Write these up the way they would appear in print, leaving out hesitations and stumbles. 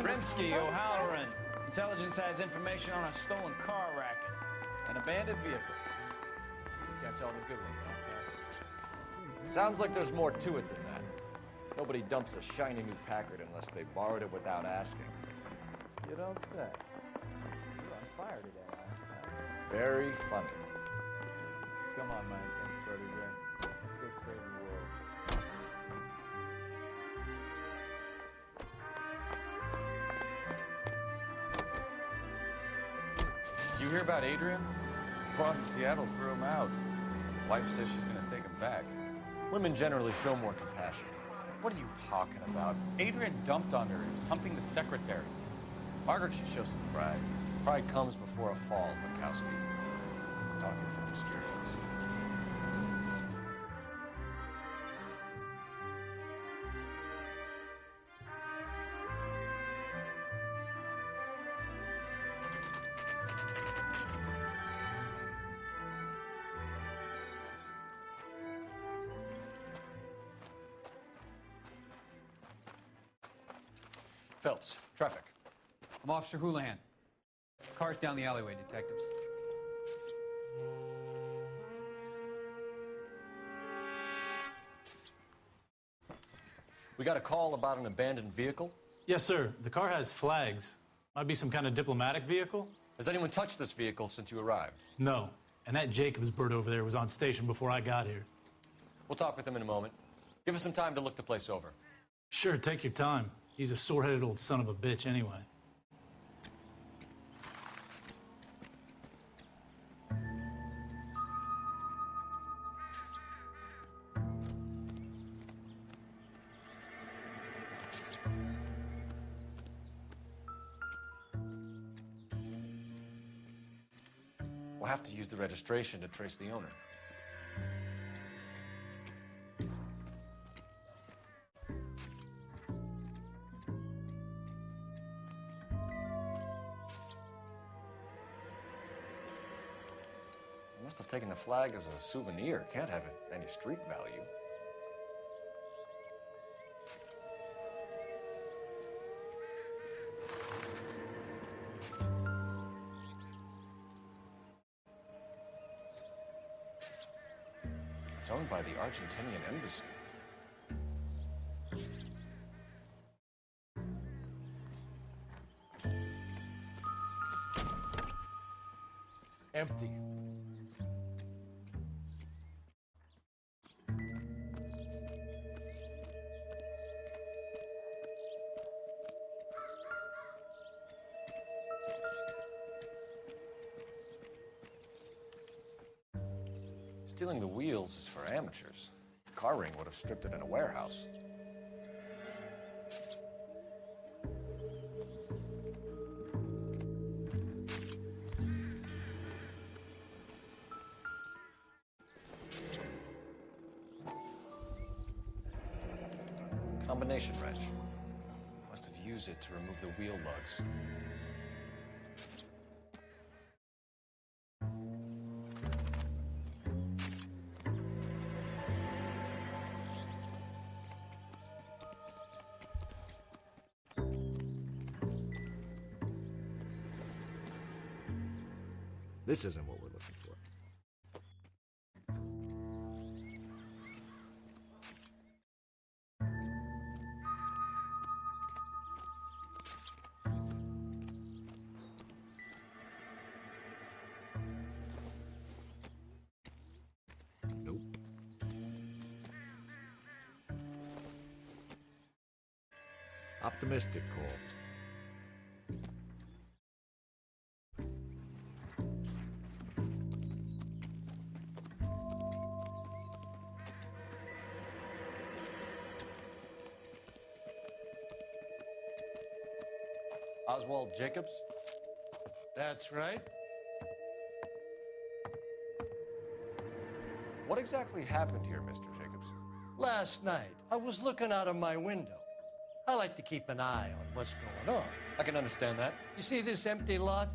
Rimsky, O'Halloran. Intelligence has information on a stolen car racket. An abandoned vehicle. Catch all the good ones, huh, Phelps? Sounds like there's more to it than that. Nobody dumps a shiny new Packard unless they borrowed it without asking. You don't say. You're on fire today, Einstein. Very funny. Come on, my intense protege. Let's go save the world. You hear about Adrian? Brought to Seattle, threw him out. Wife says she's gonna take him back. Women generally show more compassion. What are you talking about? Adrian dumped on her. He was humping the secretary. Margaret should show some pride. Pride comes before a fall, Bukowski. Talking from experience. Phelps, traffic. I'm Officer Houlihan. Car's down the alleyway, detectives. We got a call about an abandoned vehicle. Yes, sir. The car has flags. Might be some kind of diplomatic vehicle? Has anyone touched this vehicle since you arrived? No. And that Jacobs bird over there was on station before I got here. We'll talk with him in a moment. Give us some time to look the place over. Sure, take your time. He's a sore-headed old son of a bitch anyway. We'll have to use the registration to trace the owner. Must have taken the flag as a souvenir. Can't have any street value. It's owned by the Argentinian embassy. Empty. Stealing the wheels is for amateurs. Car ring would have stripped it in a warehouse. Combination wrench. Must have used it to remove the wheel lugs. This isn't what we're looking for. Nope. Optimistic call. Oswald Jacobs? That's right. What exactly happened here, Mr. Jacobs? Last night, I was looking out of my window. I like to keep an eye on what's going on. I can understand that. You see this empty lot?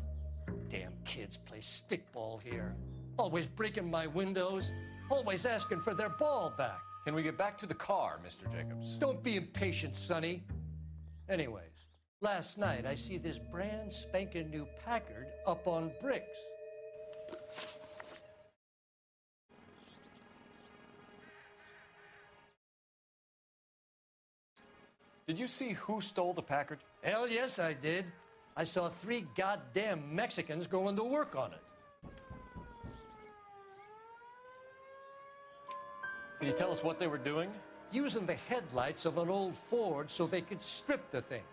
Damn kids play stickball here. Always breaking my windows, always asking for their ball back. Can we get back to the car, Mr. Jacobs? Don't be impatient, Sonny. Anyways, Last night, I see this brand spanking new Packard up on bricks. Did you see who stole the Packard? Hell yes, I did. I saw 3 goddamn Mexicans going to work on it. Can you tell us what they were doing? Using the headlights of an old Ford so they could strip the thing.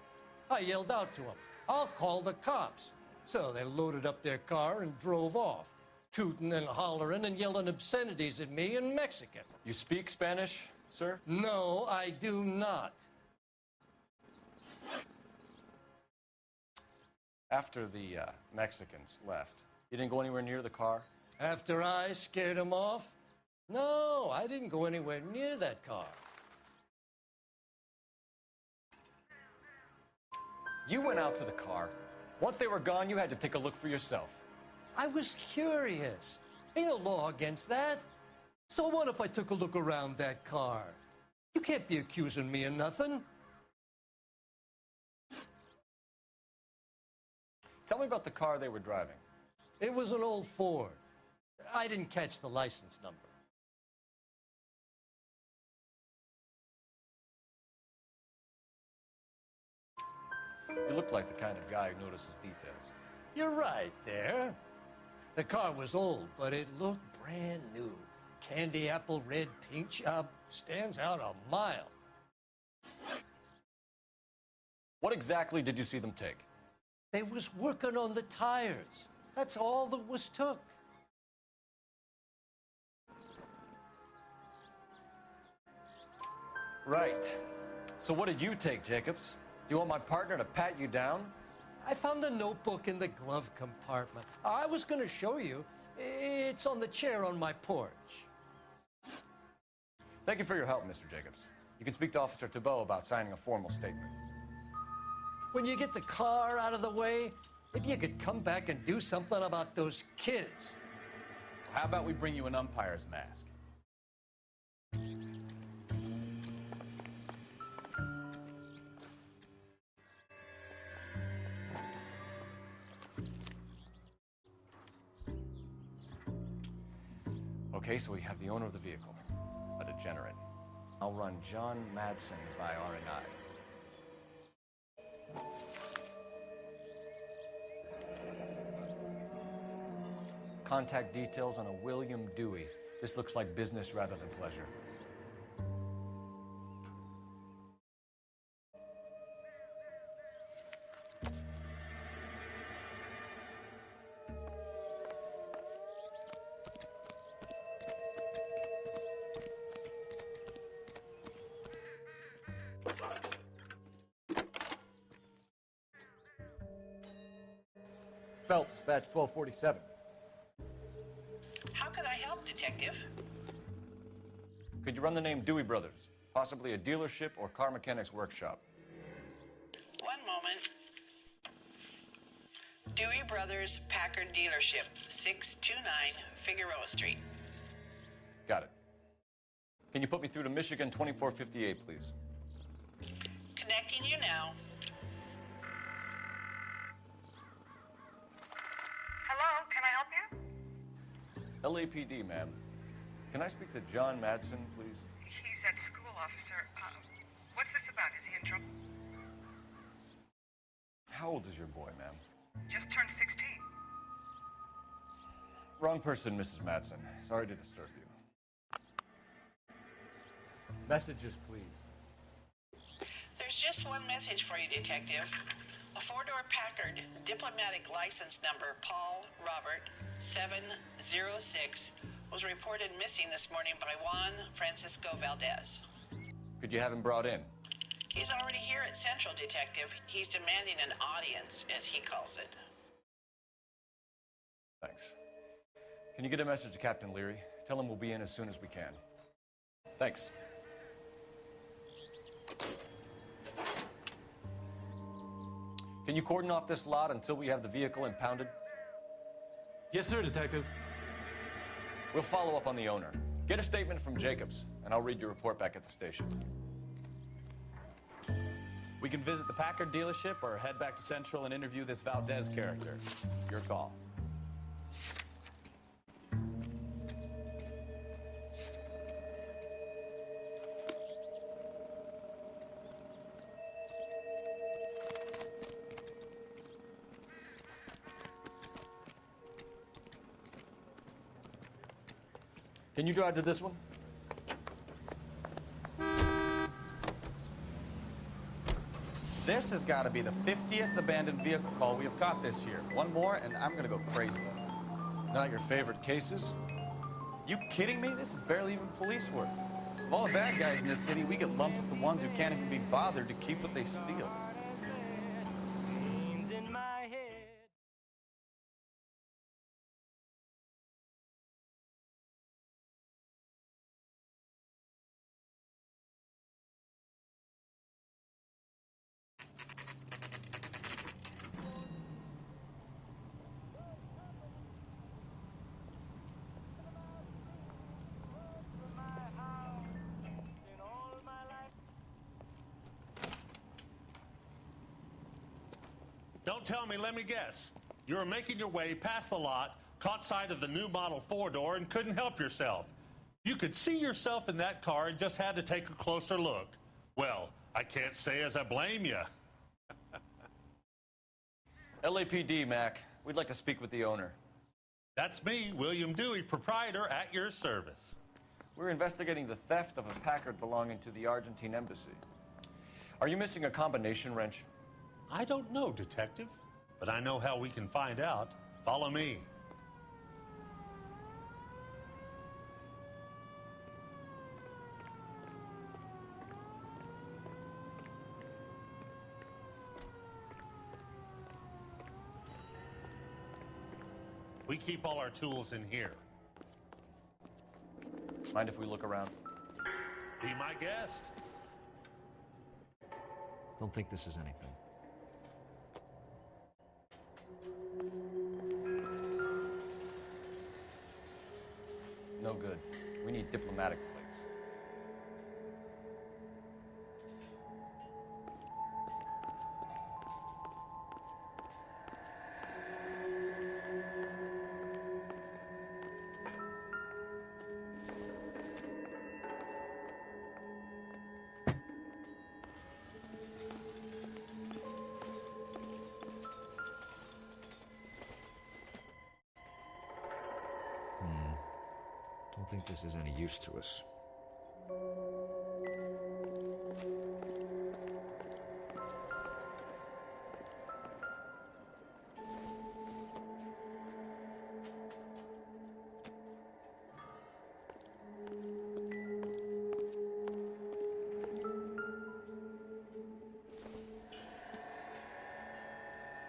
I yelled out to them, "I'll call the cops." So they loaded up their car and drove off, tooting and hollering and yelling obscenities at me in Mexican. You speak Spanish, sir? No, I do not. After the Mexicans left, you didn't go anywhere near the car? After I scared them off? No, I didn't go anywhere near that car. You went out to the car. Once they were gone, you had to take a look for yourself. I was curious. Ain't no law against that. So what if I took a look around that car? You can't be accusing me of nothing. Tell me about the car they were driving. It was an old Ford. I didn't catch the license number. You look like the kind of guy who notices details. You're right there. The car was old, but it looked brand new. Candy apple red paint job stands out a mile. What exactly did you see them take? They was working on the tires. That's all that was took. Right. So what did you take, Jacobs? Do you want my partner to pat you down? I found a notebook in the glove compartment. I was going to show you. It's on the chair on my porch. Thank you for your help, Mr. Jacobs. You can speak to Officer Thibault about signing a formal statement. When you get the car out of the way, maybe you could come back and do something about those kids. How about we bring you an umpire's mask? Okay, so we have the owner of the vehicle, a degenerate. I'll run John Madsen by R&I. Contact details on a William Dewey. This looks like business rather than pleasure. Phelps, batch 1247. How can I help, Detective? Could you run the name Dewey Brothers? Possibly a dealership or car mechanics workshop. One moment. Dewey Brothers Packard Dealership, 629 Figueroa Street. Got it. Can you put me through to Michigan 2458, please? Connecting you now. Hello, can I help you? LAPD, ma'am. Can I speak to John Madsen, please? He's at school, officer. What's this about? Is he in trouble? How old is your boy, ma'am? Just turned 16. Wrong person, Mrs. Madsen. Sorry to disturb you. Messages, please. There's just one message for you, Detective. A 4-door Packard, diplomatic license number Paul Robert 706, was reported missing this morning by Juan Francisco Valdez. Could you have him brought in? He's already here at Central, Detective. He's demanding an audience, as he calls it. Thanks. Can you get a message to Captain Leary? Tell him we'll be in as soon as we can. Thanks. Can you cordon off this lot until we have the vehicle impounded? Yes, sir, Detective. We'll follow up on the owner. Get a statement from Jacobs, and I'll read your report back at the station. We can visit the Packard dealership or head back to Central and interview this Valdez character. Your call. Can you drive to this one? This has got to be the 50th abandoned vehicle call we have caught this year. One more, and I'm going to go crazy. Not your favorite cases? You kidding me? This is barely even police work. Of all the bad guys in this city, we get lumped with the ones who can't even be bothered to keep what they steal. Don't tell me, let me guess. You were making your way past the lot, caught sight of the new model four-door, and couldn't help yourself. You could see yourself in that car and just had to take a closer look. Well, I can't say as I blame you. LAPD, Mac. We'd like to speak with the owner. That's me, William Dewey, proprietor, at your service. We're investigating the theft of a Packard belonging to the Argentine embassy. Are you missing a combination wrench? I don't know, Detective, but I know how we can find out. Follow me. We keep all our tools in here. Mind if we look around? Be my guest. Don't think this is anything. No good. We need diplomatic plates. Don't think this is any use to us.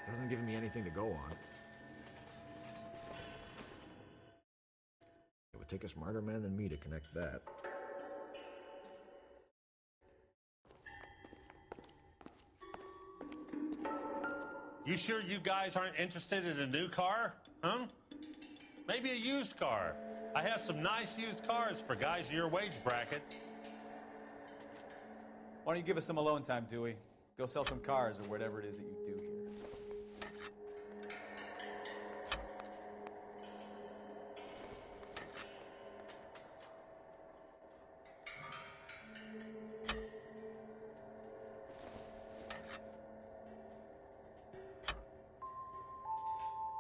Doesn't give me anything to go on. It would take a smarter man than me to connect that. You sure you guys aren't interested in a new car? Huh? Maybe a used car. I have some nice used cars for guys in your wage bracket. Why don't you give us some alone time, Dewey? Go sell some cars or whatever it is that you do here.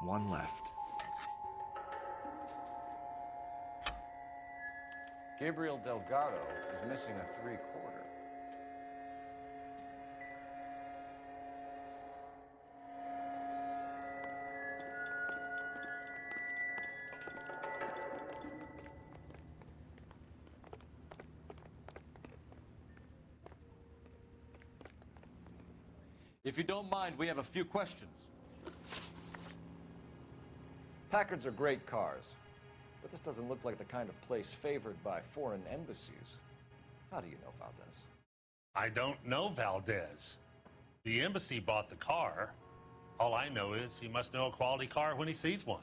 One left. Gabriel Delgado is missing a 3/4. If you don't mind, we have a few questions. Packards are great cars, but this doesn't look like the kind of place favored by foreign embassies. How do you know Valdez? I don't know Valdez. The embassy bought the car. All I know is he must know a quality car when he sees one.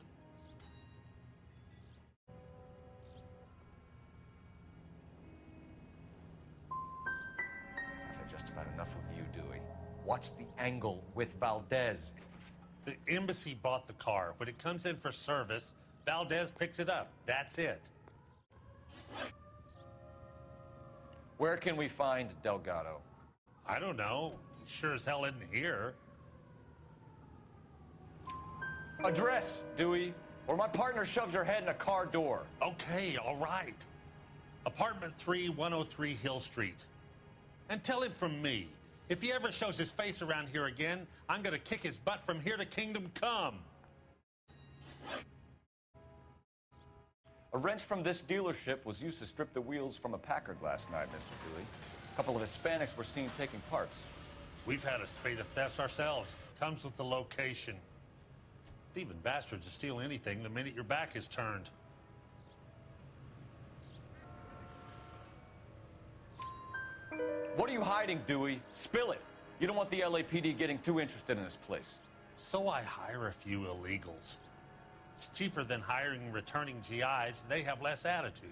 I've had just about enough of you, Dewey. What's the angle with Valdez? The embassy bought the car. When it comes in for service, Valdez picks it up. That's it. Where can we find Delgado? I don't know. He sure as hell isn't here. Address, Dewey, or my partner shoves her head in a car door. Okay, all right. Apartment 3, 103 Hill Street. And tell him from me, if he ever shows his face around here again, I'm gonna kick his butt from here to Kingdom Come. A wrench from this dealership was used to strip the wheels from a Packard last night, Mr. Dewey. A couple of Hispanics were seen taking parts. We've had a spate of thefts ourselves. Comes with the location. Thieving bastards to steal anything the minute your back is turned. What are you hiding, Dewey? Spill it. You don't want the LAPD getting too interested in this place. So I hire a few illegals. It's cheaper than hiring returning GIs. They have less attitude.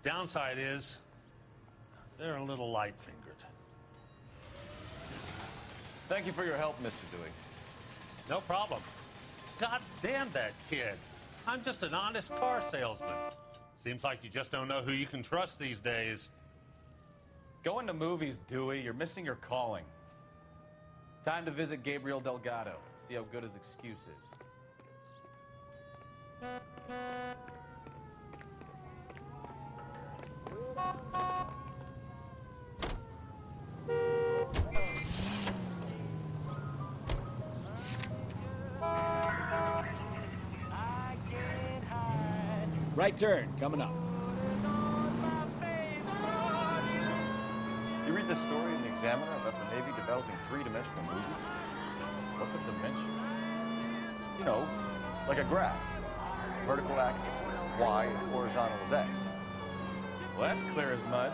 Downside is, they're a little light-fingered. Thank you for your help, Mr. Dewey. No problem. God damn that kid. I'm just an honest car salesman. Seems like you just don't know who you can trust these days. Going to movies, Dewey. You're missing your calling. Time to visit Gabriel Delgado. See how good his excuse is. Right turn, coming up. You read the story in the Examiner about the Navy developing three-dimensional movies? What's a dimension? You know, like a graph. Vertical axis is Y and horizontal is X. Well, that's clear as mud.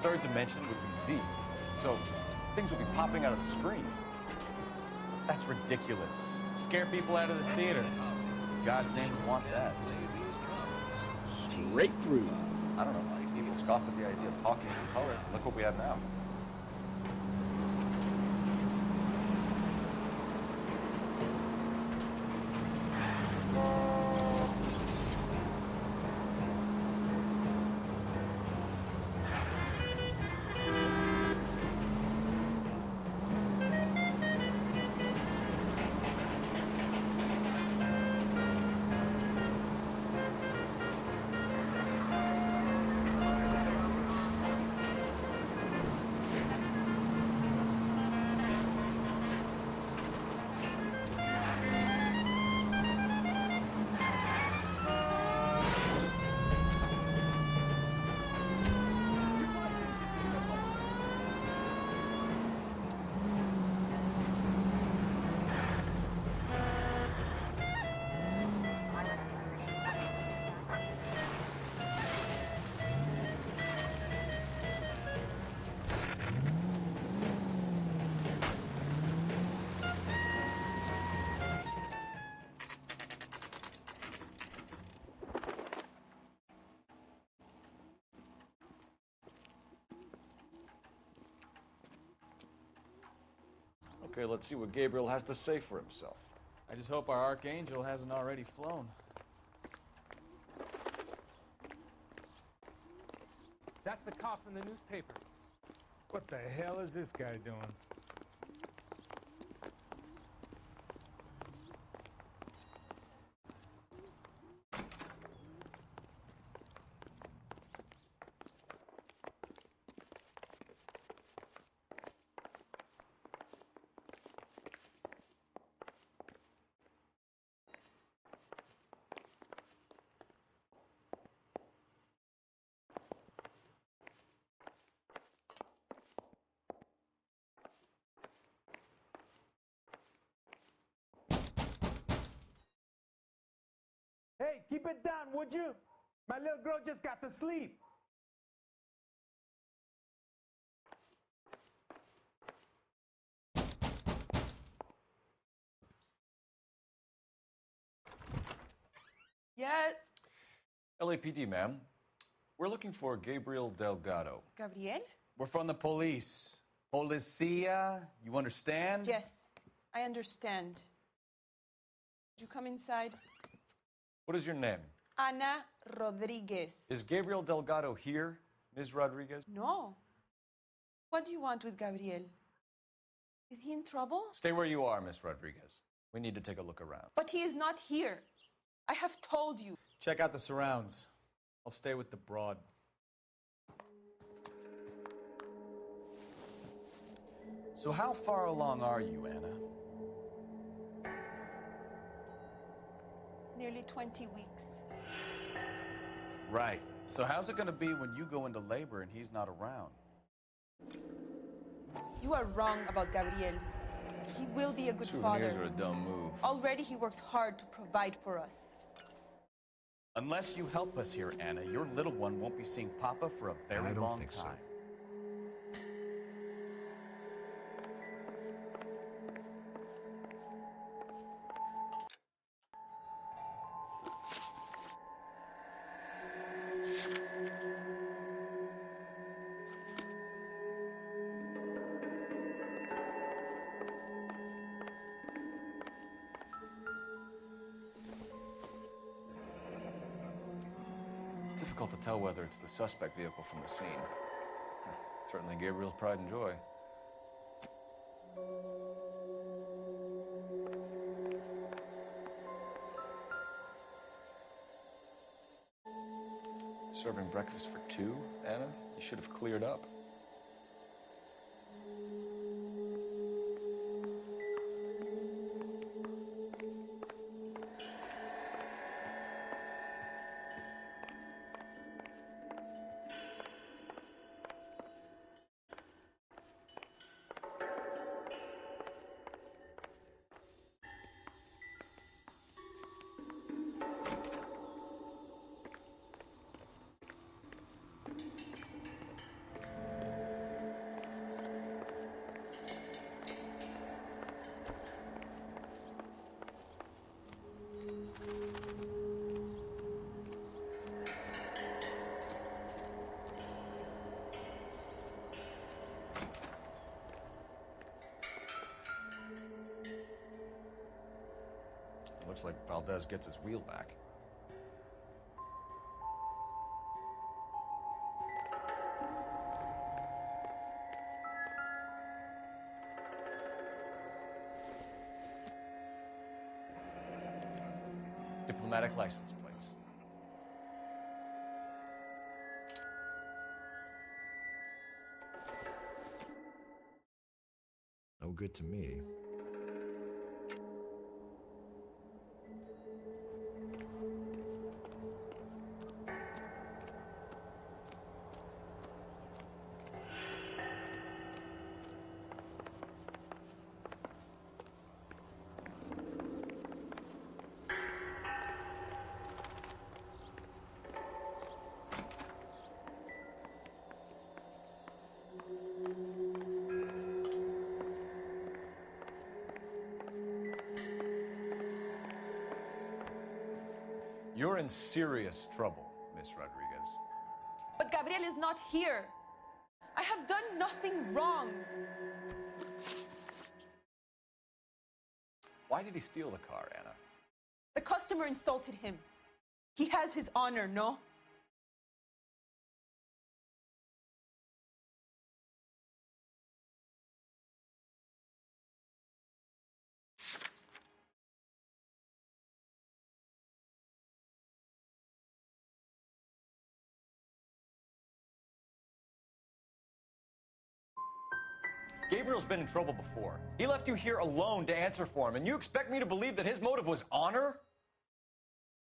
Third dimension would be Z. So things would be popping out of the screen. That's ridiculous. Scare people out of the theater. God's name would want that. Straight through. I don't know. People scoffed at the idea of talking in color. Look what we have now. Okay, let's see what Gabriel has to say for himself. I just hope our archangel hasn't already flown. That's the cop from the newspaper. What the hell is this guy doing? Hey, keep it down, would you? My little girl just got to sleep. Yes. LAPD, ma'am. We're looking for Gabriel Delgado. Gabriel? We're from the police. Policia, you understand? Yes, I understand. Would you come inside? What is your name? Ana Rodriguez. Is Gabriel Delgado here, Ms. Rodriguez? No. What do you want with Gabriel? Is he in trouble? Stay where you are, Ms. Rodriguez. We need to take a look around. But he is not here. I have told you. Check out the surrounds. I'll stay with the broad. So how far along are you, Anna? Nearly 20 weeks. Right. So how's it going to be when you go into labor and he's not around? You are wrong about Gabriel. He will be a good Souvenirs father. are a dumb move. Already he works hard to provide for us. Unless you help us here, Anna, your little one won't be seeing Papa for a very long time. Difficult to tell whether it's the suspect vehicle from the scene. Certainly Gabriel's pride and joy. Serving breakfast for two, Anna? You should have cleared up. Looks like Valdez gets his wheel back. Diplomatic license plates. No good to me. You're in serious trouble, Miss Rodriguez. But Gabriel is not here. I have done nothing wrong. Why did he steal the car, Anna? The customer insulted him. He has his honor, no? Gabriel's been in trouble before. He left you here alone to answer for him, and you expect me to believe that his motive was honor?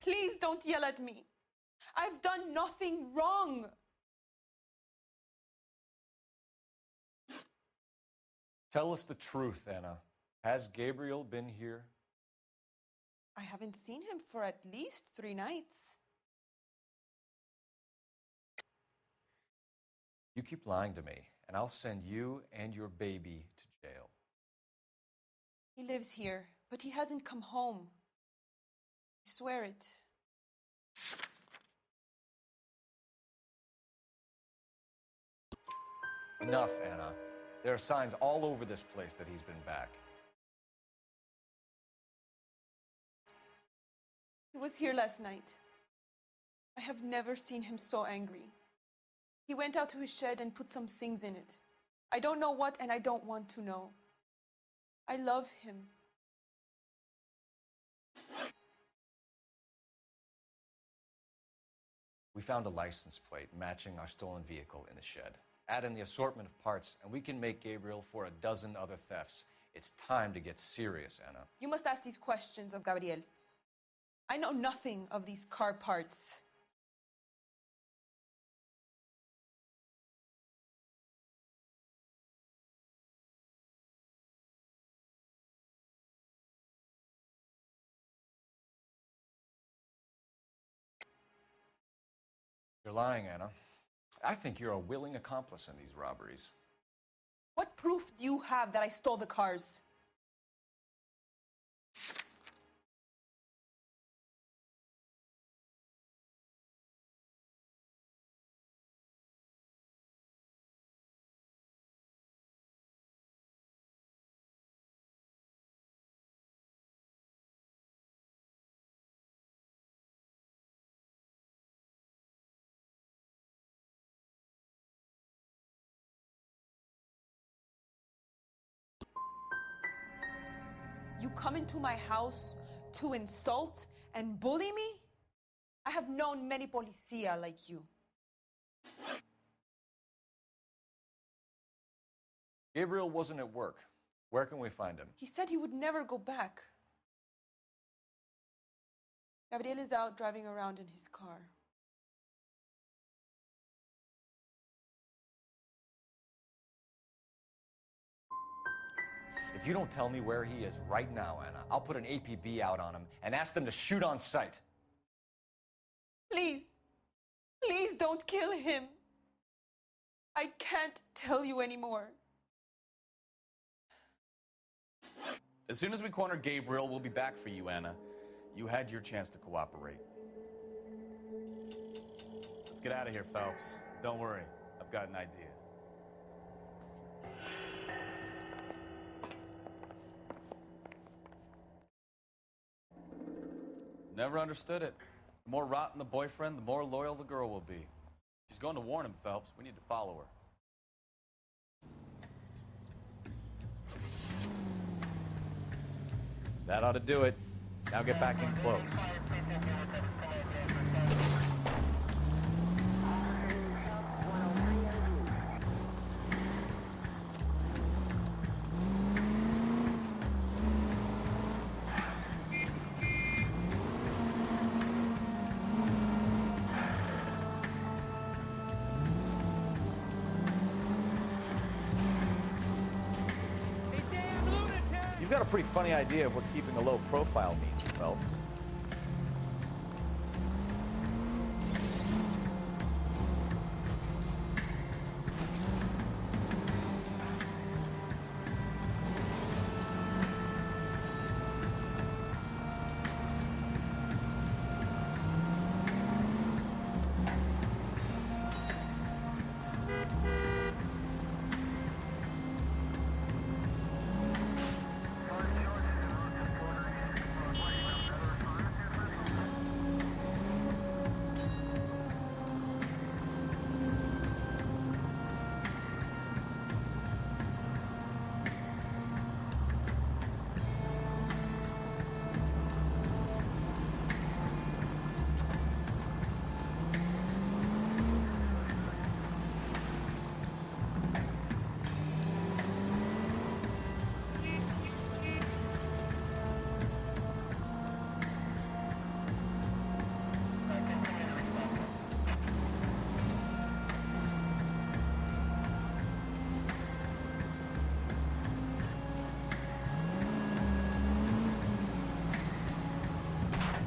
Please don't yell at me. I've done nothing wrong. Tell us the truth, Anna. Has Gabriel been here? I haven't seen him for at least 3 nights. You keep lying to me, and I'll send you and your baby to jail. He lives here, but he hasn't come home. I swear it. Enough, Anna. There are signs all over this place that he's been back. He was here last night. I have never seen him so angry. He went out to his shed and put some things in it. I don't know what, and I don't want to know. I love him. We found a license plate matching our stolen vehicle in the shed. Add in the assortment of parts, and we can make Gabriel for a dozen other thefts. It's time to get serious, Anna. You must ask these questions of Gabriel. I know nothing of these car parts. You're lying, Anna. I think you're a willing accomplice in these robberies. What proof do you have that I stole the cars? You come into my house to insult and bully me? I have known many policia like you. Gabriel wasn't at work. Where can we find him? He said he would never go back. Gabriel is out driving around in his car. If you don't tell me where he is right now, Anna, I'll put an APB out on him and ask them to shoot on sight. Please, please don't kill him. I can't tell you anymore. As soon as we corner Gabriel, we'll be back for you, Anna. You had your chance to cooperate. Let's get out of here, Phelps. Don't worry, I've got an idea. Never understood it. The more rotten the boyfriend, the more loyal the girl will be. She's going to warn him, Phelps. We need to follow her. That ought to do it. Now get back in close. You've got a pretty funny idea of what keeping a low profile means, Phelps.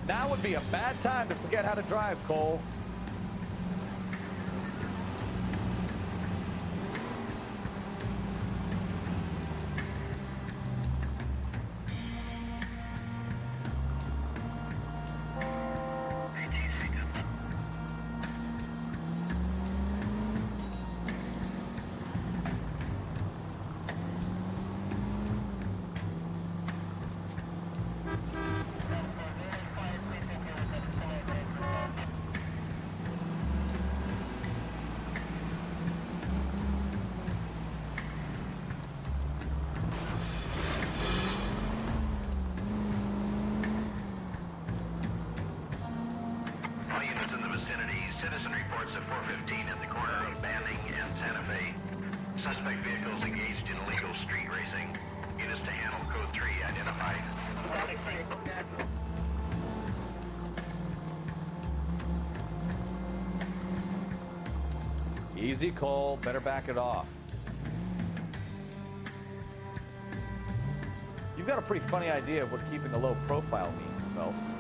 Now would be a bad time to forget how to drive, Cole. at 415 at the corner of Banning and Santa Fe. Suspect vehicles engaged in illegal street racing. Units to handle code 3 identified. Easy, Cole. Better back it off. You've got a pretty funny idea of what keeping a low profile means, Phelps.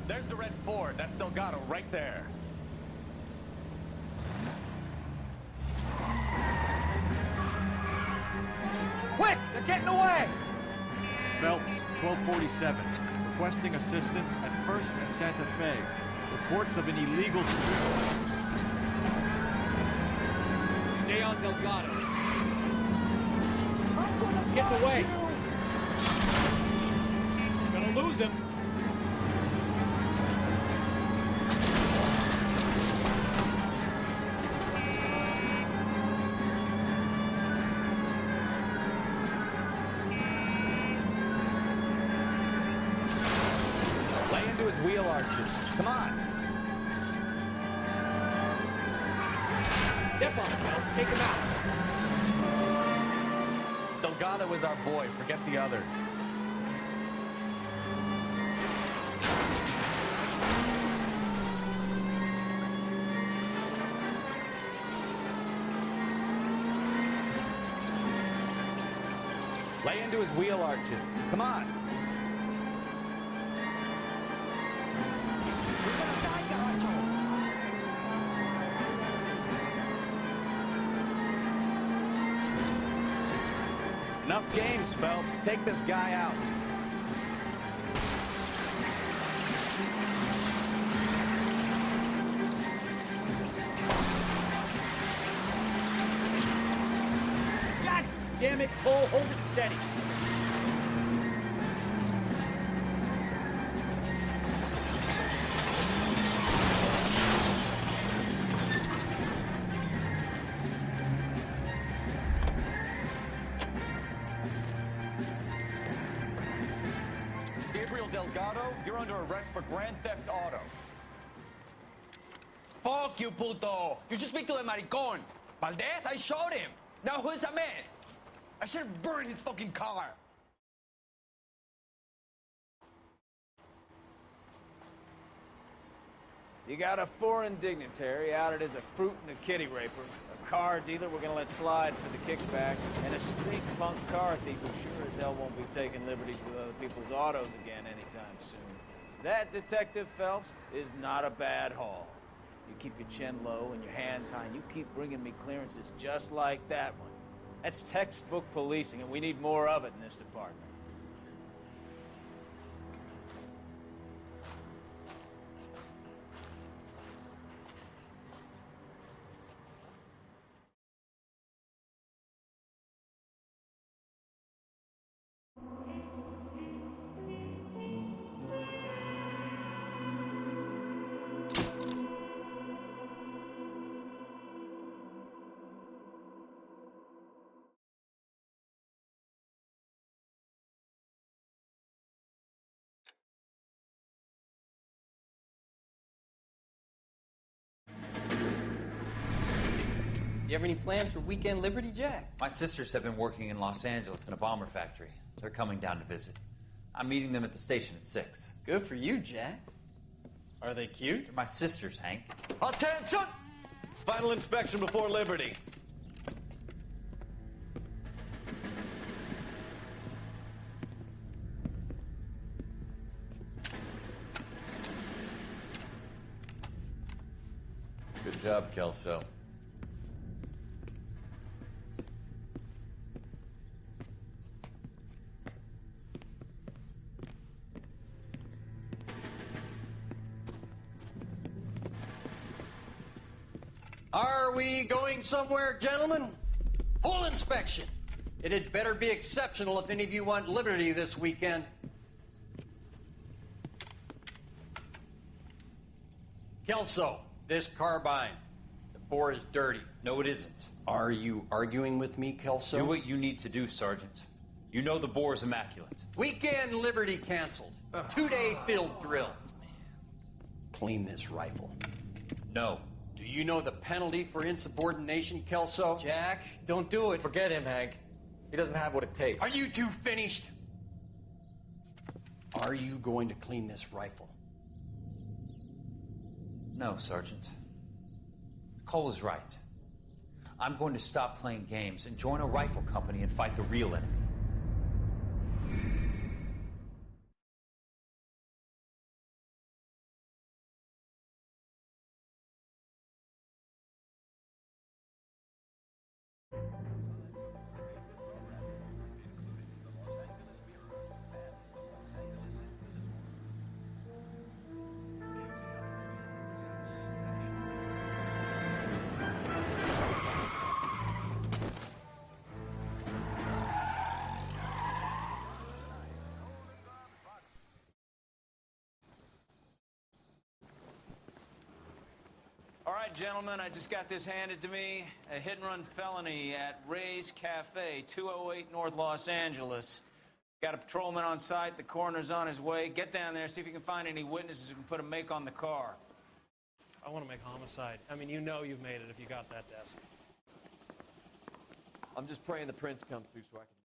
There's the red Ford. That's Delgado right there. Quick! They're getting away! Phelps, 1247. Requesting assistance at 1st and Santa Fe. Reports of an illegal street race. Stay on Delgado. Getting away. Gonna lose him. Lay into his wheel arches. Come on. Step on him, Phelps. Take him out. Delgado is our boy. Forget the others. Lay into his wheel arches. Come on. Enough games, Phelps. Take this guy out. God damn it, Cole. Hold it steady. Delgado, you're under arrest for Grand Theft Auto. Fuck you, puto. You should speak to the maricón. Valdez, I showed him. Now who's the man? I should have burned his fucking car. You got a foreign dignitary outed as a fruit and a kitty raper, a car dealer we're gonna let slide for the kickbacks, and a street punk car thief who sure as hell won't be taking liberties with other people's autos again anytime soon. That, Detective Phelps, is not a bad haul. You keep your chin low and your hands high, and you keep bringing me clearances just like that one. That's textbook policing, and we need more of it in this department. You have any plans for Weekend Liberty, Jack? My sisters have been working in Los Angeles in a bomber factory. They're coming down to visit. I'm meeting them at the station at 6. Good for you, Jack. Are they cute? They're my sisters, Hank. Attention! Final inspection before Liberty. Good job, Kelso. Are we going somewhere, gentlemen? Full inspection. It had better be exceptional if any of you want liberty this weekend. Kelso, this carbine. The bore is dirty. No, it isn't. Are you arguing with me, Kelso? Do what you need to do, Sergeant. You know the bore's immaculate. Weekend Liberty canceled. 2-day field drill. Clean this rifle. No. Do you know the penalty for insubordination, Kelso? Jack, don't do it. Forget him, Hank. He doesn't have what it takes. Are you two finished? Are you going to clean this rifle? No, Sergeant. Cole is right. I'm going to stop playing games and join a rifle company and fight the real enemy. All right, gentlemen, I just got this handed to me. A hit-and-run felony at Ray's Cafe, 208 North Los Angeles. Got a patrolman on site. The coroner's on his way. Get down there, see if you can find any witnesses who can put a make on the car. I want to make homicide. I mean, you know you've made it if you got that desk. I'm just praying the prints come through so I can...